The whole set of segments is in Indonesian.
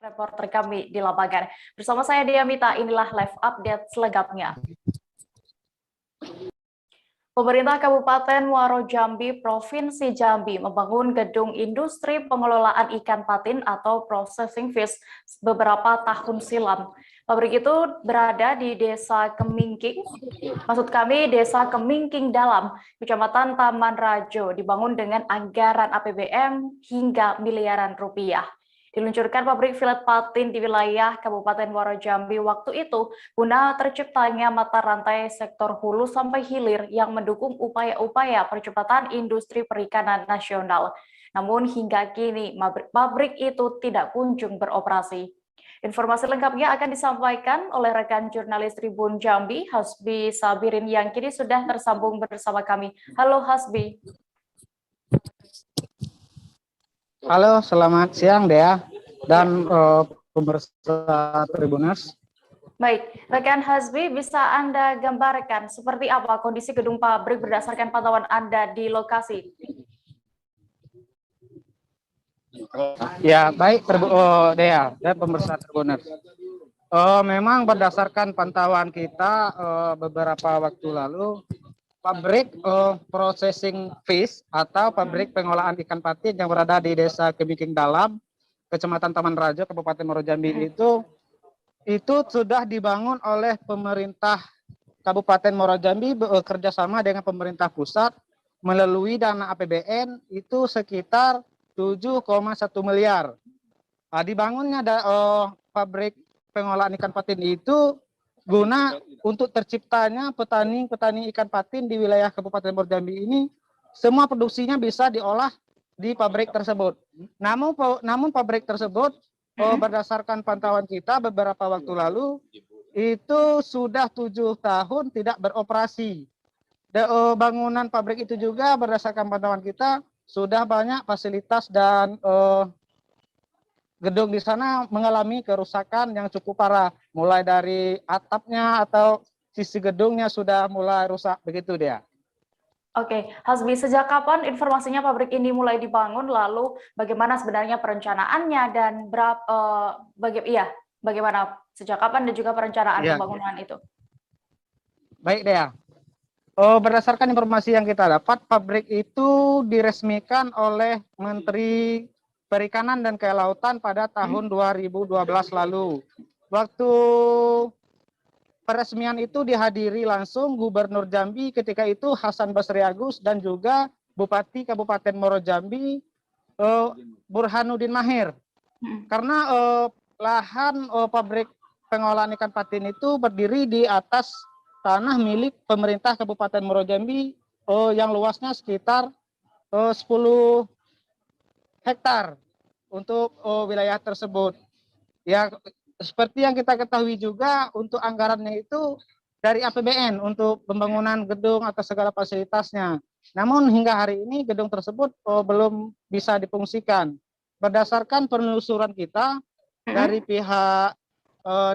Reporter kami di lapangan. Bersama saya Diamita, inilah live update selengkapnya. Pemerintah Kabupaten Muaro Jambi, Provinsi Jambi membangun gedung industri pengelolaan ikan patin atau processing fish beberapa tahun silam. Pabrik itu berada di Desa Kemingking, maksud kami Desa Kemingking Dalam, Kecamatan Taman Rajo, dibangun dengan anggaran APBN hingga miliaran rupiah. Diluncurkan pabrik filet patin di wilayah Kabupaten Muaro Jambi waktu itu guna terciptanya mata rantai sektor hulu sampai hilir yang mendukung upaya-upaya percepatan industri perikanan nasional. Namun hingga kini pabrik itu tidak kunjung beroperasi. Informasi lengkapnya akan disampaikan oleh rekan jurnalis Tribun Jambi, Hasbi Sabirin, yang kini sudah tersambung bersama kami. Halo Hasbi. Halo, selamat siang Dea dan pemirsa Tribuners. Baik, rekan Hasbi, bisa Anda gambarkan seperti apa kondisi gedung pabrik berdasarkan pantauan Anda di lokasi? Ya, baik Dea dan pemirsa Tribuners. Memang berdasarkan pantauan kita beberapa waktu lalu, pabrik processing fish atau pabrik pengolahan ikan patin yang berada di Desa Kemingking Dalam, Kecamatan Taman Rajo, Kabupaten Muaro Jambi itu sudah dibangun oleh pemerintah Kabupaten Muaro Jambi bekerja sama dengan pemerintah pusat melalui dana APBN itu sekitar 7,1 miliar. Dibangunnya pabrik pengolahan ikan patin itu guna untuk terciptanya petani ikan patin di wilayah Kabupaten Muaro Jambi ini, semua produksinya bisa diolah di pabrik tersebut. Namun pabrik tersebut berdasarkan pantauan kita beberapa waktu lalu itu sudah 7 tahun tidak beroperasi. Bangunan pabrik itu juga berdasarkan pantauan kita sudah banyak fasilitas dan gedung di sana mengalami kerusakan yang cukup parah, mulai dari atapnya atau sisi gedungnya sudah mulai rusak, begitu dia. Oke, Hasbi, sejak kapan informasinya pabrik ini mulai dibangun, lalu bagaimana sebenarnya perencanaannya dan bagaimana sejak kapan dan juga perencanaan pembangunan itu? Baik Dea. Berdasarkan informasi yang kita dapat, pabrik itu diresmikan oleh Menteri Perikanan dan Kelautan pada tahun 2012 lalu. Waktu peresmian itu dihadiri langsung Gubernur Jambi ketika itu Hasan Basri Agus dan juga Bupati Kabupaten Muaro Jambi Burhanuddin Mahir. Karena lahan pabrik pengolahan ikan patin itu berdiri di atas tanah milik pemerintah Kabupaten Muaro Jambi yang luasnya sekitar 10 hektar untuk wilayah tersebut. Ya, seperti yang kita ketahui juga untuk anggarannya itu dari APBN untuk pembangunan gedung atau segala fasilitasnya. Namun hingga hari ini gedung tersebut belum bisa difungsikan. Berdasarkan penelusuran kita dari pihak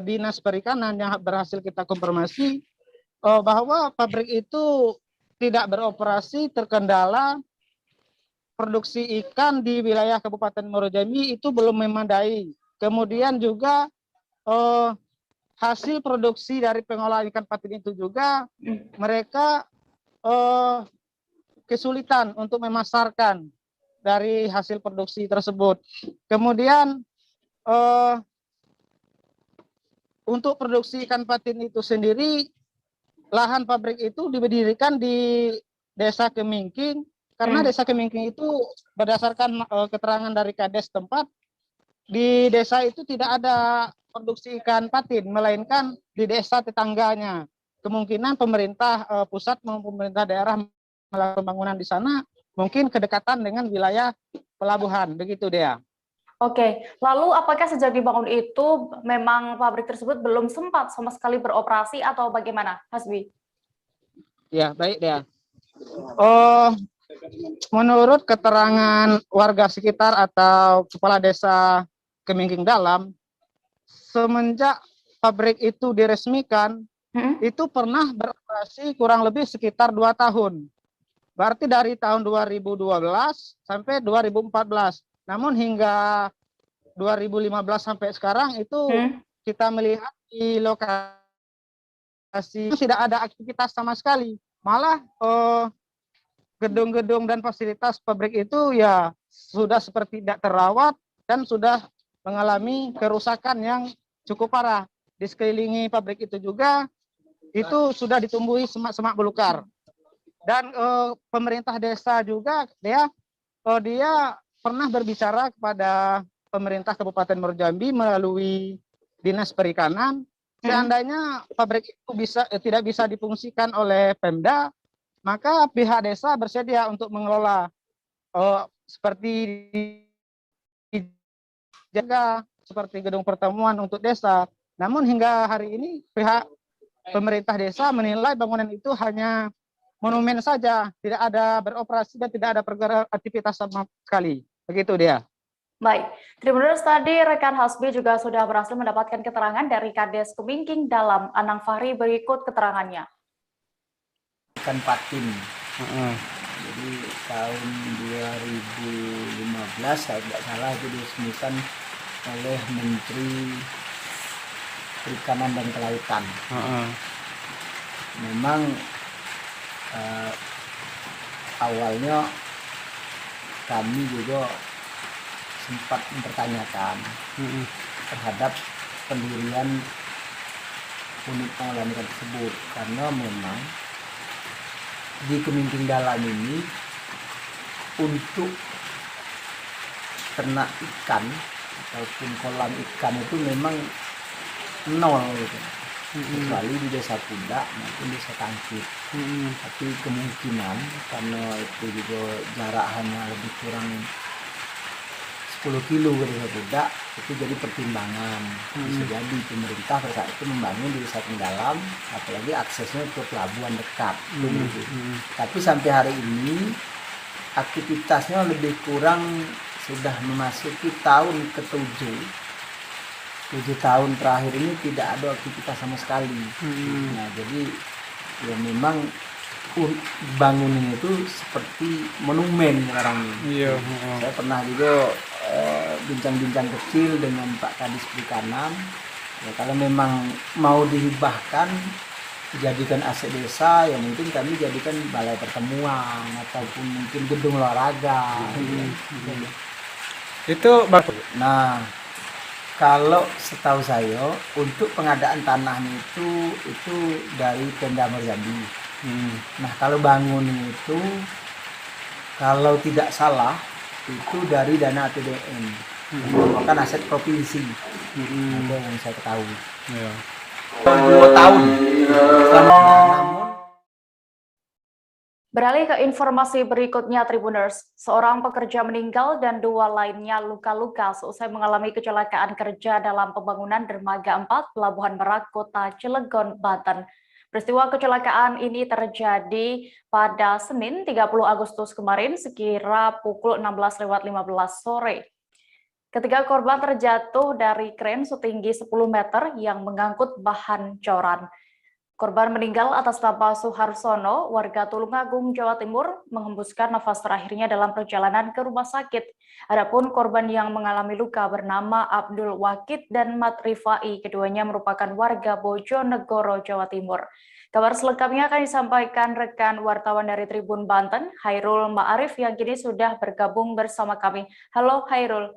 Dinas Perikanan yang berhasil kita konfirmasi bahwa pabrik itu tidak beroperasi terkendala produksi ikan di wilayah Kabupaten Muaro Jambi itu belum memadai. Kemudian juga hasil produksi dari pengolahan ikan patin itu juga mereka kesulitan untuk memasarkan dari hasil produksi tersebut. Kemudian untuk produksi ikan patin itu sendiri, lahan pabrik itu didirikan di Desa Kemingking. Karena Desa Kemingking itu berdasarkan keterangan dari Kades tempat, di desa itu tidak ada produksi ikan patin, melainkan di desa tetangganya. Kemungkinan pemerintah pusat maupun pemerintah daerah melakukan pembangunan di sana, mungkin kedekatan dengan wilayah pelabuhan, begitu Dea. Oke, lalu apakah sejak dibangun itu memang pabrik tersebut belum sempat sama sekali beroperasi atau bagaimana, Hasbi? Ya, baik Dea. Menurut keterangan warga sekitar atau kepala desa Kemingking Dalam, semenjak pabrik itu diresmikan, itu pernah beroperasi kurang lebih sekitar 2 tahun. Berarti dari tahun 2012 sampai 2014. Namun hingga 2015 sampai sekarang itu kita melihat di lokasi tidak ada aktivitas sama sekali. Malah gedung-gedung dan fasilitas pabrik itu ya sudah seperti tidak terawat dan sudah mengalami kerusakan yang cukup parah. Di sekelilingi pabrik itu juga itu sudah ditumbuhi semak-semak belukar. Dan pemerintah desa juga dia pernah berbicara kepada pemerintah Kabupaten Muaro Jambi melalui Dinas Perikanan. Seandainya pabrik itu tidak bisa difungsikan oleh Pemda, maka pihak desa bersedia untuk mengelola seperti dijaga seperti gedung pertemuan untuk desa. Namun hingga hari ini pihak pemerintah desa menilai bangunan itu hanya monumen saja, tidak ada beroperasi dan tidak ada pergerak aktivitas sama sekali. Begitu dia. Baik, Tribuners, tadi rekan Hasbi juga sudah berhasil mendapatkan keterangan dari Kades Kemingking Dalam. Anang Fahri berikut keterangannya. Ikan patin. Jadi tahun 2015 saya tidak salah itu diresmikan oleh Menteri Perikanan dan Kelautan. Memang awalnya kami juga sempat mempertanyakan terhadap pendirian unit pengolahan ikan tersebut, karena memang di Kemingking Dalam ini untuk ternak ikan ataupun kolam ikan itu memang nol gitu. Kecuali di Desa Pundak maupun Desa Tangkit. Tapi kemungkinan karena itu juga jarak hanya lebih kurang 10 kilo ke Desa Pundak, itu jadi pertimbangan. Bisa jadi pemerintah pada saat itu membangun di Desa Dalam, apalagi aksesnya ke pelabuhan dekat. Tapi sampai hari ini aktivitasnya lebih kurang sudah memasuki tahun ke-7. 7 tahun terakhir ini tidak ada aktivitas sama sekali. Nah, jadi ya memang bangunan itu seperti monumen sekarang ini. Saya pernah juga bincang-bincang kecil dengan Pak Kadis Perikanan. Ya, kalau memang mau dihibahkan, dijadikan aset desa, ya mungkin kami jadikan balai pertemuan ataupun mungkin gedung olahraga. Itu bagus. Nah, kalau setahu saya untuk pengadaan tanahnya itu dari Pemda Muaro Jambi. Nah, kalau bangun itu kalau tidak salah itu dari dana APBN, bukan aset provinsi. Itu yang saya ketahui. 2 tahun. Beralih ke informasi berikutnya, Tribuners. Seorang pekerja meninggal dan 2 lainnya luka-luka seusai mengalami kecelakaan kerja dalam pembangunan Dermaga 4 Pelabuhan Merak, Kota Cilegon, Banten. Peristiwa kecelakaan ini terjadi pada Senin 30 Agustus kemarin sekira pukul 16.15 sore. Ketiga korban terjatuh dari kren setinggi 10 meter yang mengangkut bahan coran. Korban meninggal atas nama Suharsono, warga Tulungagung, Jawa Timur, menghembuskan nafas terakhirnya dalam perjalanan ke rumah sakit. Adapun korban yang mengalami luka bernama Abdul Wakid dan Mat Rifai, keduanya merupakan warga Bojonegoro, Jawa Timur. Kabar selengkapnya akan disampaikan rekan wartawan dari Tribun Banten, Hairul Ma'arif, yang kini sudah bergabung bersama kami. Halo Hairul.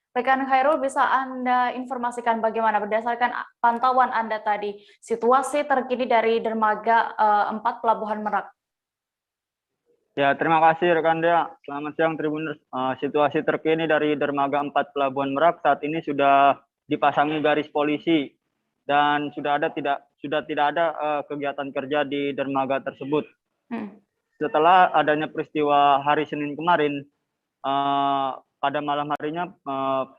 Rekan Hairul, bisa Anda informasikan bagaimana berdasarkan pantauan Anda tadi situasi terkini dari Dermaga 4 Pelabuhan Merak? Ya, terima kasih rekan Dea. Selamat siang Tribuners. Situasi terkini dari Dermaga 4 Pelabuhan Merak saat ini sudah dipasangi garis polisi dan sudah tidak ada kegiatan kerja di dermaga tersebut. Setelah adanya peristiwa hari Senin kemarin, pada malam harinya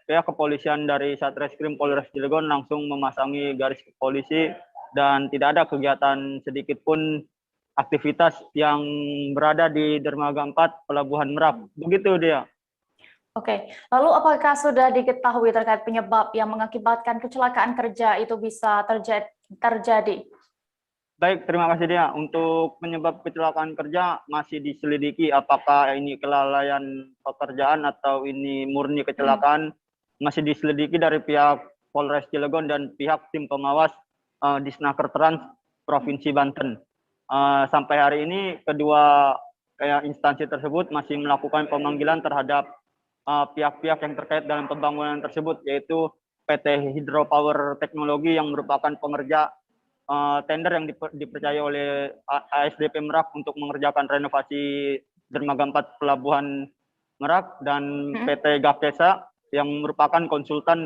pihak kepolisian dari Satreskrim Polres Cilegon langsung memasangi garis polisi dan tidak ada kegiatan sedikit pun aktivitas yang berada di Dermaga 4 Pelabuhan Merak. Begitu dia. Oke, lalu apakah sudah diketahui terkait penyebab yang mengakibatkan kecelakaan kerja itu bisa terjadi? Baik, terima kasih Dia. Untuk penyebab kecelakaan kerja masih diselidiki apakah ini kelalaian pekerjaan atau ini murni kecelakaan. Masih diselidiki dari pihak Polres Cilegon dan pihak tim pengawas Disnaker Trans Provinsi Banten. Sampai hari ini kedua instansi tersebut masih melakukan pemanggilan terhadap pihak-pihak yang terkait dalam pembangunan tersebut, yaitu PT Hydropower Teknologi yang merupakan pengerja tender yang dipercaya oleh ASDP Merak untuk mengerjakan renovasi dermaga 4 Pelabuhan Merak, dan PT Gapesa yang merupakan konsultan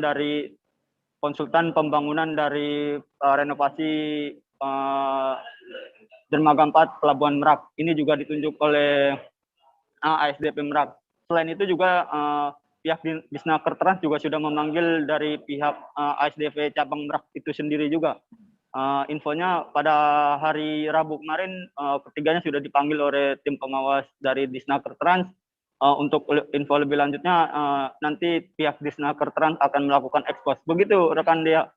pembangunan dari renovasi dermaga 4 Pelabuhan Merak. Ini juga ditunjuk oleh ASDP Merak. Selain itu juga pihak Disnaker Trans juga sudah memanggil dari pihak ASDP cabang Merak itu sendiri juga. Infonya pada hari Rabu kemarin ketiganya sudah dipanggil oleh tim pengawas dari Disnaker Trans. Untuk info lebih lanjutnya nanti pihak Disnaker Trans akan melakukan ekspos. Begitu rekan Dia.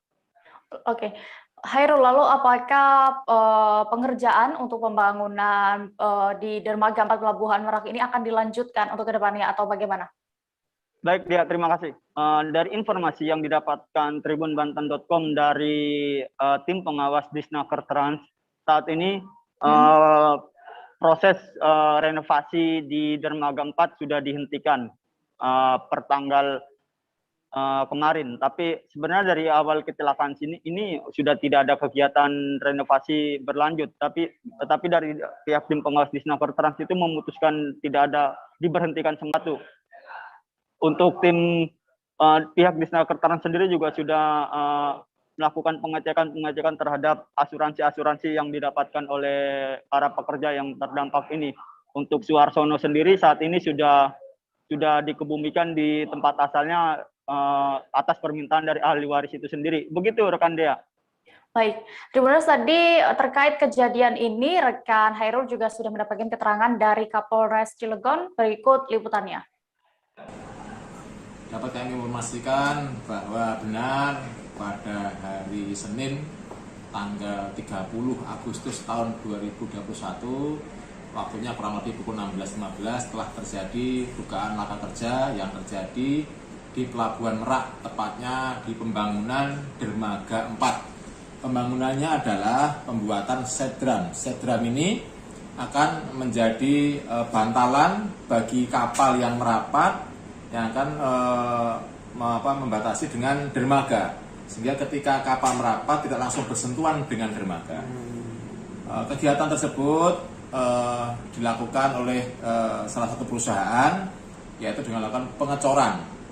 Oke. Hairul, lalu apakah pengerjaan untuk pembangunan di dermaga 4 Pelabuhan Merak ini akan dilanjutkan untuk kedepannya atau bagaimana? Baik, Dia, terima kasih. Dari informasi yang didapatkan tribunbanten.com dari tim pengawas Disnaker Trans, saat ini proses renovasi di dermaga 4 sudah dihentikan per tanggal kemarin. Tapi sebenarnya dari awal kecelakaan ini sudah tidak ada kegiatan renovasi berlanjut. Tetapi dari pihak tim pengawas Disnaker Trans itu memutuskan tidak ada, diberhentikan sementara. Untuk tim pihak Disnaker Trans sendiri juga sudah melakukan pengecekan terhadap asuransi yang didapatkan oleh para pekerja yang terdampak ini. Untuk Suharsono sendiri saat ini sudah dikebumikan di tempat asalnya atas permintaan dari ahli waris itu sendiri. Begitu rekan Dea. Baik, Tribuners, tadi terkait kejadian ini rekan Hairul juga sudah mendapatkan keterangan dari Kapolres Cilegon. Berikut liputannya. Dapat kami informasikan bahwa benar pada hari Senin tanggal 30 Agustus tahun 2021, waktunya kurang lebih pukul 16.15, telah terjadi dugaan laka kerja yang terjadi di Pelabuhan Merak, tepatnya di pembangunan dermaga 4. Pembangunannya adalah pembuatan sedram. Sedram ini akan menjadi bantalan bagi kapal yang merapat yang akan membatasi dengan dermaga, sehingga ketika kapal merapat tidak langsung bersentuhan dengan dermaga. Kegiatan tersebut dilakukan oleh salah satu perusahaan, yaitu dengan melakukan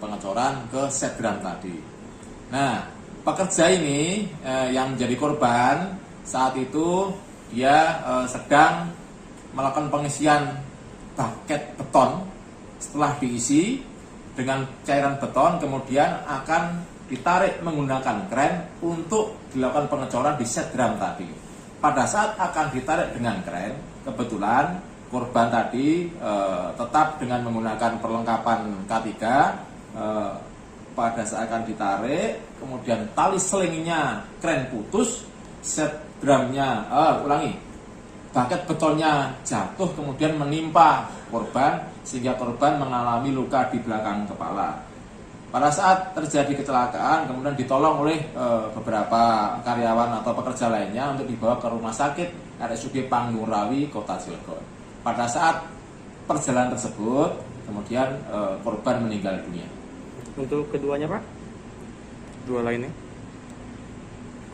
pengecoran ke sedram tadi. Nah, pekerja ini yang menjadi korban saat itu dia sedang melakukan pengisian baket beton. Setelah diisi dengan cairan beton, kemudian akan ditarik menggunakan kren untuk dilakukan pengecoran di sedram tadi. Pada saat akan ditarik dengan kren, kebetulan korban tadi tetap dengan menggunakan perlengkapan K3. Pada saat akan ditarik, kemudian tali selinginya kren putus, sedramnya baket betonnya jatuh kemudian menimpa korban, sehingga korban mengalami luka di belakang kepala. Pada saat terjadi kecelakaan, kemudian ditolong oleh beberapa karyawan atau pekerja lainnya untuk dibawa ke rumah sakit RSUD Panglurawi, Kota Cilegon. Pada saat perjalanan tersebut, kemudian korban meninggal dunia. Untuk keduanya, Pak? Dua lainnya?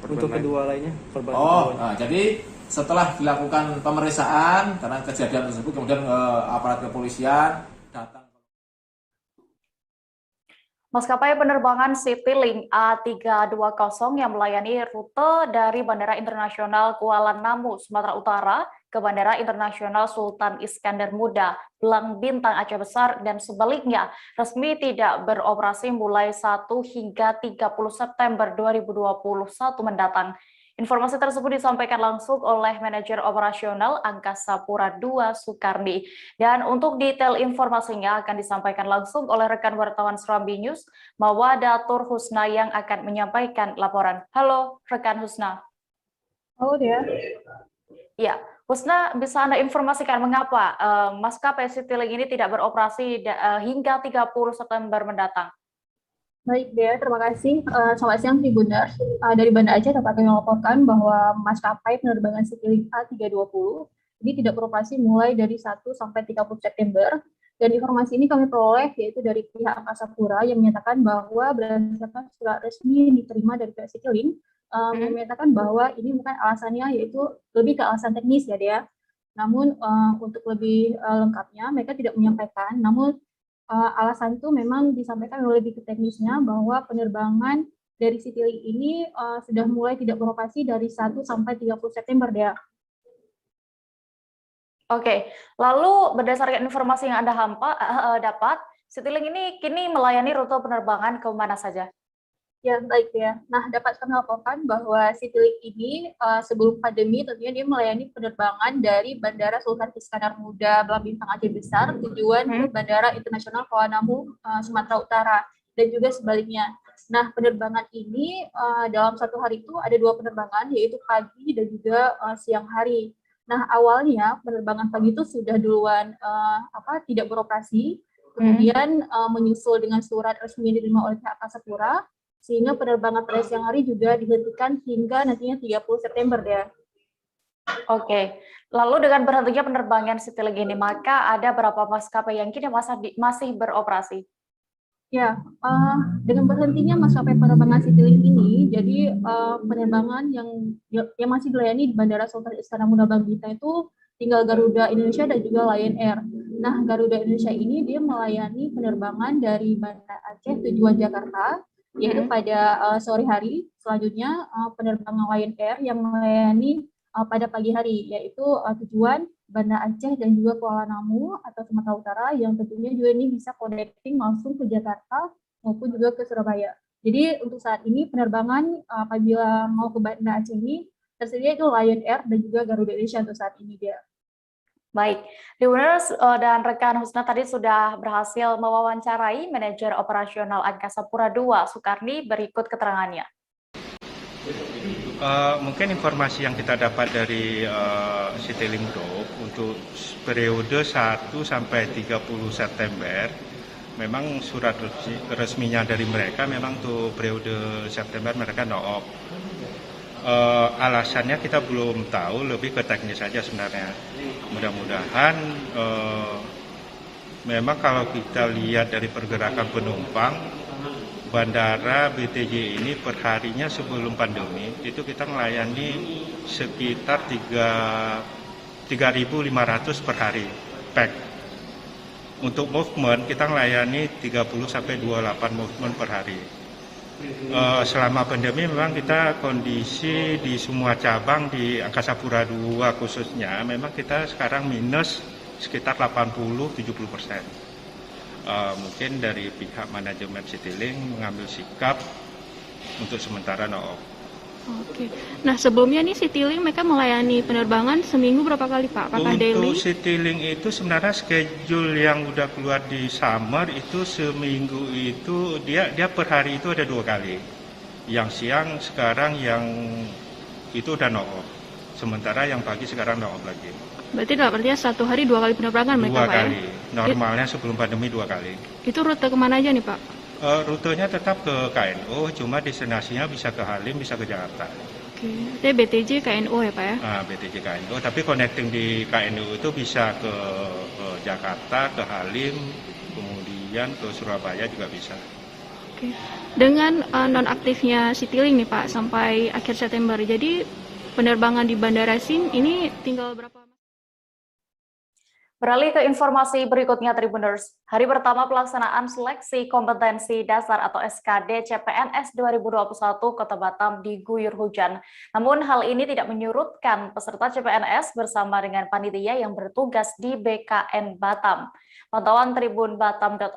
Untuk kedua lainnya? Jadi setelah dilakukan pemeriksaan karena kejadian tersebut, kemudian aparat kepolisian datang. Maskapai penerbangan Citylink A320 yang melayani rute dari Bandara Internasional Kuala Namu, Sumatera Utara ke Bandara Internasional Sultan Iskandar Muda, Belang Bintang Aceh Besar dan sebaliknya resmi tidak beroperasi mulai 1 hingga 30 September 2021 mendatang. Informasi tersebut disampaikan langsung oleh Manajer Operasional Angkasa Pura II Soekardi. Dan untuk detail informasinya akan disampaikan langsung oleh rekan wartawan Serambi News, Mawadatur Husna yang akan menyampaikan laporan. Halo, rekan Husna. Oh, dia. Ya, Husna, bisa Anda informasikan mengapa maskapai Citylink ini tidak beroperasi hingga 30 September mendatang? Baik, Dea, terima kasih. Selamat siang, Tribuners. Dari Banda Aceh dapat kami laporkan bahwa maskapai penerbangan Citylink A320 ini tidak beroperasi mulai dari 1 sampai 30 September. Dan informasi ini kami peroleh yaitu dari pihak Angkasa Pura yang menyatakan bahwa berdasarkan surat resmi yang diterima dari pihak Citylink, menyatakan bahwa ini bukan alasannya, yaitu lebih ke alasan teknis ya, Dea. Namun untuk lebih lengkapnya mereka tidak menyampaikan, namun alasan itu memang disampaikan lebih ke teknisnya bahwa penerbangan dari Citylink ini sudah mulai tidak beroperasi dari 1 sampai 30 September, Dea. Oke, lalu berdasarkan informasi yang Anda dapat, Citylink ini kini melayani rute penerbangan ke mana saja? Ya, baik ya. Nah, dapat kami laporkan bahwa Citylink ini sebelum pandemi tentunya dia melayani penerbangan dari Bandara Sultan Iskandar Muda Bintang Aceh Besar tujuan ke Bandara Internasional Kuala Namu, Sumatera Utara, dan juga sebaliknya. Nah, penerbangan ini dalam satu hari itu ada 2 penerbangan, yaitu pagi dan juga siang hari. Nah, awalnya penerbangan pagi itu sudah duluan tidak beroperasi, kemudian menyusul dengan surat resmi yang diterima oleh pihak Angkasa Pura, sehingga penerbangan pada siang hari juga dihentikan hingga nantinya 30 September ya. Oke, lalu dengan berhentinya penerbangan Citylink ini, maka ada berapa maskapai yang kini masih beroperasi? Ya, dengan berhentinya maskapai penerbangan Citylink ini, jadi penerbangan yang masih dilayani di Bandara Sultan Iskandar Muda Bintang itu tinggal Garuda Indonesia dan juga Lion Air. Nah, Garuda Indonesia ini dia melayani penerbangan dari Banda Aceh tujuan Jakarta, yaitu pada sore hari. Selanjutnya penerbangan Lion Air yang melayani pada pagi hari, yaitu tujuan Banda Aceh dan juga Kuala Namu atau Sumatera Utara, yang tentunya juga ini bisa connecting langsung ke Jakarta maupun juga ke Surabaya. Jadi untuk saat ini penerbangan apabila mau ke Banda Aceh ini tersedia itu Lion Air dan juga Garuda Indonesia untuk saat ini dia. Baik, Tribuners dan rekan Husna tadi sudah berhasil mewawancarai manajer operasional Angkasa Pura II, Sukarni, berikut keterangannya. Mungkin informasi yang kita dapat dari Citylink Group untuk periode 1 sampai 30 September, memang surat resminya dari mereka memang untuk periode September mereka no op. Alasannya kita belum tahu, lebih ke teknis saja sebenarnya. Mudah-mudahan memang kalau kita lihat dari pergerakan penumpang, Bandara BTJ ini per harinya sebelum pandemi itu kita melayani sekitar 3.500 per hari pack. Untuk movement kita melayani 30 sampai 28 movement per hari. Selama pandemi memang kita kondisi di semua cabang di Angkasa Pura II khususnya memang kita sekarang minus sekitar 80-70%. Mungkin dari pihak manajemen Citylink mengambil sikap untuk sementara no op. Oke. Nah, sebelumnya nih Citylink mereka melayani penerbangan seminggu berapa kali, Pak? Apakah daily? Untuk Citylink itu sebenarnya schedule yang udah keluar di summer itu seminggu itu dia per hari itu ada 2 kali. Yang siang sekarang yang itu udah no op. Sementara yang pagi sekarang no op lagi. Berarti artinya satu hari 2 kali penerbangan mereka, Pak? 2 kali. Normalnya sebelum pandemi 2 kali. Itu rute kemana aja nih, Pak? Rutenya tetap ke KNO, cuma destinasinya bisa ke Halim, bisa ke Jakarta. Oke, itu BTJ KNO ya, Pak ya? BTJ KNO, tapi connecting di KNO itu bisa ke Jakarta, ke Halim, kemudian ke Surabaya juga bisa. Oke. Dengan nonaktifnya Citylink nih Pak sampai akhir September, jadi penerbangan di Bandara SIM ini tinggal berapa? Beralih ke informasi berikutnya, Tribuners. Hari pertama pelaksanaan seleksi kompetensi dasar atau SKD CPNS 2021 Kota Batam diguyur hujan. Namun hal ini tidak menyurutkan peserta CPNS bersama dengan panitia yang bertugas di BKN Batam. Pantauan Tribun Batam.id